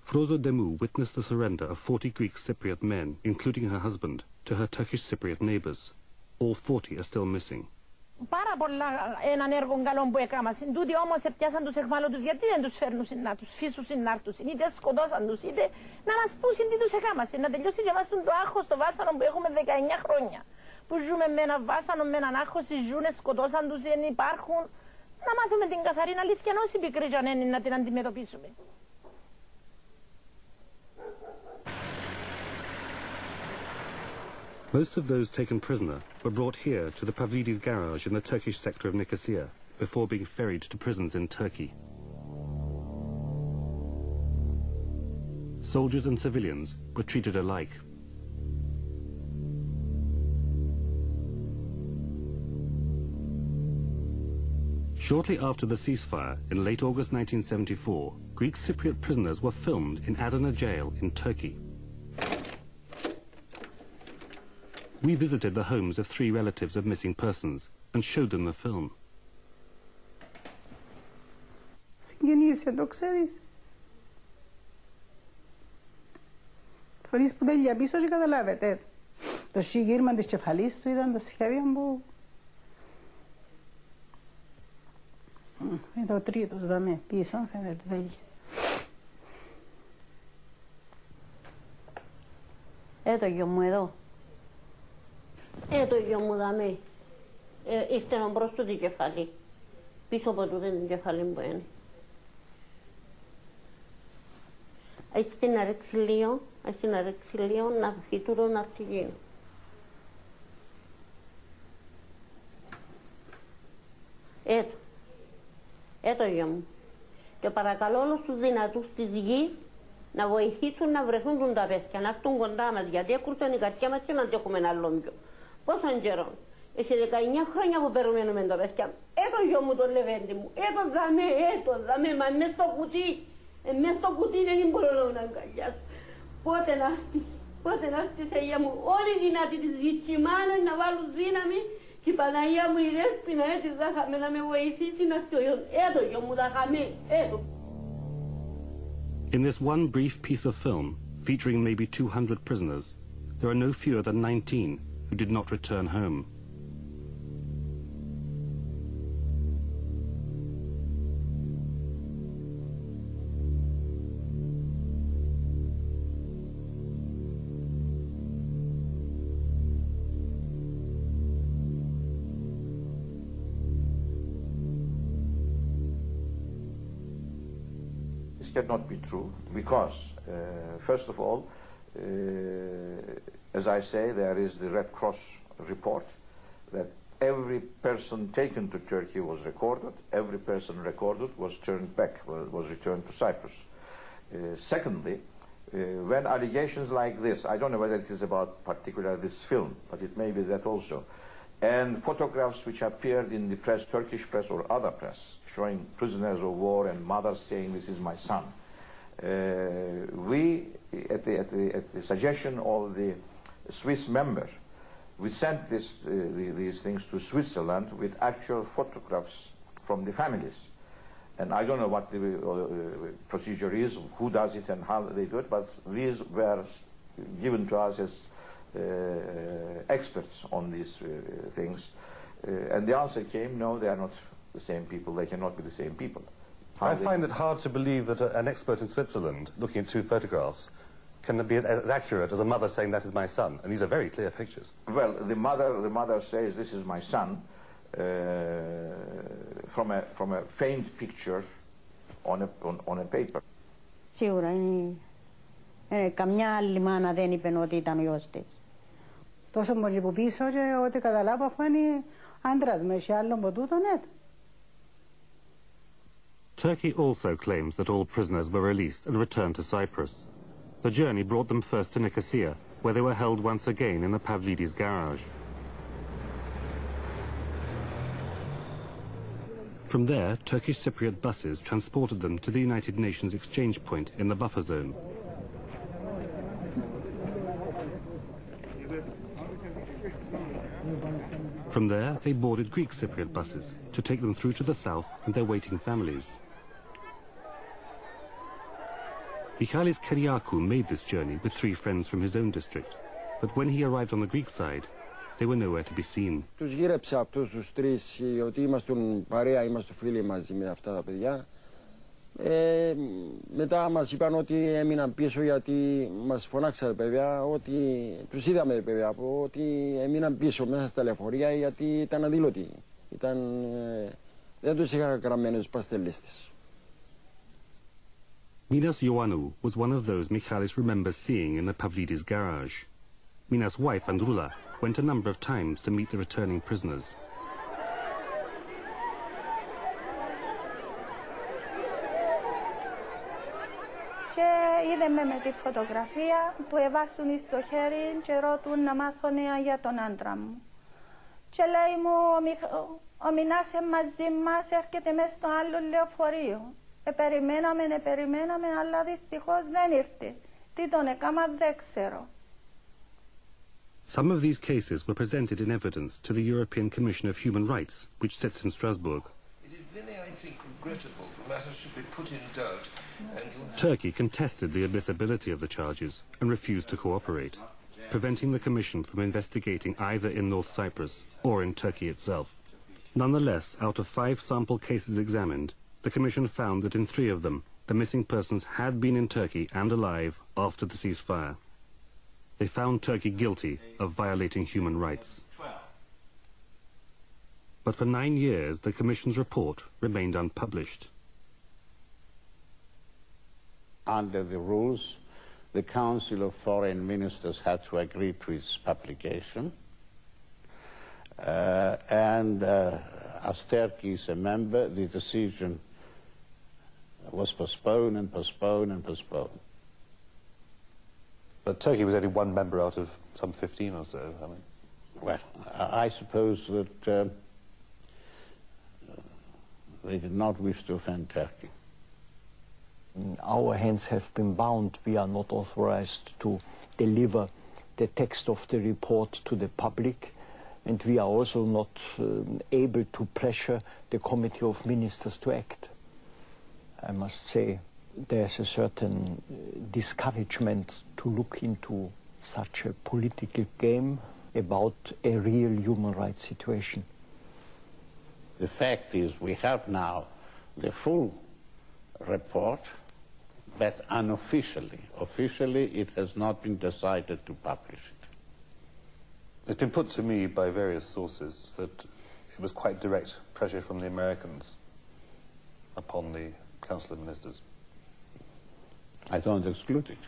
Frozo Demu witnessed the surrender of 40 Greek Cypriot men, including her husband, to her Turkish Cypriot neighbors. All 40 are still missing. Πάρα πολλά έναν έργο καλό που έκαναν. Τούτοι όμως πιάσαν τους εχμάλωτους τους, γιατί δεν τους φέρνουν να τους φύσουν να έρθουν, είτε σκοτώσαν τους, είτε να μας πούσουν τι τους έκαναν. Να τελειώσει και μας το άγχος, το βάσανο που έχουμε 19 χρόνια. Που ζούμε με ένα βάσανο, με έναν άγχος, ζουνε, σκοτώσαν τους, δεν υπάρχουν. Να μάθουμε την καθαρή αλήθεια, όσοι πικροί και αν είναι, να την αντιμετωπίσουμε. Most of those taken prisoner were brought here to the Pavlidis garage in the Turkish sector of Nicosia before being ferried to prisons in Turkey. Soldiers and civilians were treated alike. Shortly after the ceasefire, in late August 1974, Greek Cypriot prisoners were filmed in Adana jail in Turkey. We visited the homes of 3 relatives of missing persons and showed them the film. Συγκινήσε, το ξέρεις. Φορείς που τέλεια πίσω και καταλάβετε. Το συγγύρμα της κεφαλής του ήταν το σχέδιο που... Είναι το τρίτος δαμε πίσω, φαίνεται τέλεια. Το γιο μου εδώ. Το γιο μου δαμε. Ήρθε να μπρος του την κεφαλή. Πίσω από τούτο την κεφαλή που είναι. Έτσι να ρίξει λίγο, να βγει τούτο να αρχηγεί. Το γιο μου. Και παρακαλώ όλους τους δυνατούς της γης να βοηθήσουν να βρεθούν τα παιδιά, να έρθουν κοντά μας, γιατί έκρουσαν η καρδιά μας και μας έχουμε ένα λόγιο. Πόσον καιρό. Σε 19 χρόνια που περιμένουμε τα παιδιά. Το γιο μου το λεβέντι μου. Το δαμε, μα μες στο κουτί. Μες στο κουτί δεν μπορώ να αγκαλιάσω. Πότε να έρθει σε γεια μου. Όλοι οι δυνατοί της γης μάνες να βάλουν δύναμη. Και η Παναγία μου η Δέσποινα έτσι θα χαμε να με βοηθήσει να έρθει ο γιος. Το γιο μου θα χαμε. In this one brief piece of film, featuring maybe 200 prisoners, there are no fewer than 19 who did not return home. This cannot be true because, first of all, as I say, there is the Red Cross report that every person taken to Turkey was recorded, every person recorded was turned back, was returned to Cyprus. Secondly, when allegations like this, I don't know whether it is about particularly this film, but it may be that also, and photographs which appeared in the press, Turkish press or other press, showing prisoners of war and mothers saying, "This is my son." We, at the suggestion of the Swiss member, we sent these things to Switzerland with actual photographs from the families. And I don't know what the procedure is, who does it and how they do it, but these were given to us as experts on these things. And the answer came, no, they are not the same people, they cannot be the same people. I find it hard to believe that an expert in Switzerland, looking at 2 photographs, can be as accurate as a mother saying, "That is my son." And these are very clear pictures. Well, the mother says, "This is my son," from a faint picture on a paper. Σίγουρα είναι. Καμιά άλλη μάνα δεν είπε ότι ήταν ο γιος της. Τόσο πολύ που πίσω και ό,τι καταλάβω αφού είναι άντρας με και άλλο από τούτο, ναι. Turkey also claims that all prisoners were released and returned to Cyprus. The journey brought them first to Nicosia, where they were held once again in the Pavlidis garage. From there, Turkish Cypriot buses transported them to the United Nations exchange point in the buffer zone. From there, they boarded Greek Cypriot buses to take them through to the south and their waiting families. Michalis Kyriakou made this journey with 3 friends from his own district, but when he arrived on the Greek side, they were nowhere to be seen. Τους γύρεψα αυτούς τους 3 ότι ήμασταν παρέα, ήμασταν φίλοι μαζί με αυτά τα παιδιά. Μετά μας είπαν ότι έμειναν πίσω γιατί μας φωνάξανε παιδιά, ότι τους είδαμε παιδιά, ότι έμειναν πίσω μέσα στα λεωφορεία γιατί ήταν αδήλωτοι. Δεν τους είχαν γραμμένους παστελίστες. Minas Ioannou was one of those Michalis remembers seeing in the Pavlidis garage. Minas' wife, Androula, went a number of times to meet the returning prisoners. Και είδαμε με τη φωτογραφία που έβαστουν στο χέρι και ρωτούν να μάθω νέα για τον άντρα μου. Και λέει μου, ο Μινάς μαζί μας έρχεται μέσα στο άλλο λεωφορείο. Περιμέναμε, αλλά δυστυχώς δεν ήρθε. Τι τον έκαμα δεν ξέρω. Some of these cases were presented in evidence to the European Commission of Human Rights, which sits in Strasbourg. It is really, I think, regrettable that matters should be put in doubt. Turkey contested the admissibility of the charges and refused to cooperate, preventing the Commission from investigating either in North Cyprus or in Turkey itself. Nonetheless, out of 5 sample cases examined, the Commission found that in 3 of them, the missing persons had been in Turkey and alive after the ceasefire. They found Turkey guilty of violating human rights. But for 9 years, the Commission's report remained unpublished. Under the rules, the Council of Foreign Ministers had to agree to its publication. As Turkey is a member, the decision was postponed and postponed and postponed. But Turkey was only 1 member out of some 15 or so, I mean. Well, I suppose that they did not wish to offend Turkey. Our hands have been bound. We are not authorized to deliver the text of the report to the public, and we are also not able to pressure the Committee of Ministers to act. I must say there's a certain discouragement to look into such a political game about a real human rights situation. The fact is we have now the full report, but unofficially. Officially, it has not been decided to publish it. It's been put to me by various sources that it was quite direct pressure from the Americans upon the Council of Ministers. I don't exclude it.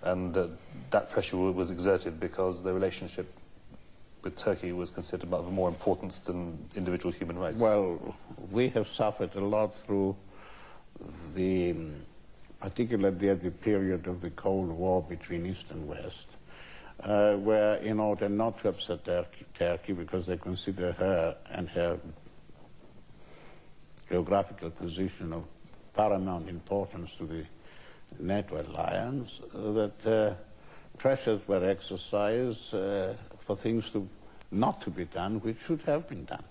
And that pressure was exerted because the relationship with Turkey was considered of more importance than individual human rights. Well, we have suffered a lot through particularly at the period of the Cold War between East and West, where in order not to upset Turkey, because they consider her and her geographical position of paramount importance to the NATO alliance, that pressures were exercised for things not to be done, which should have been done.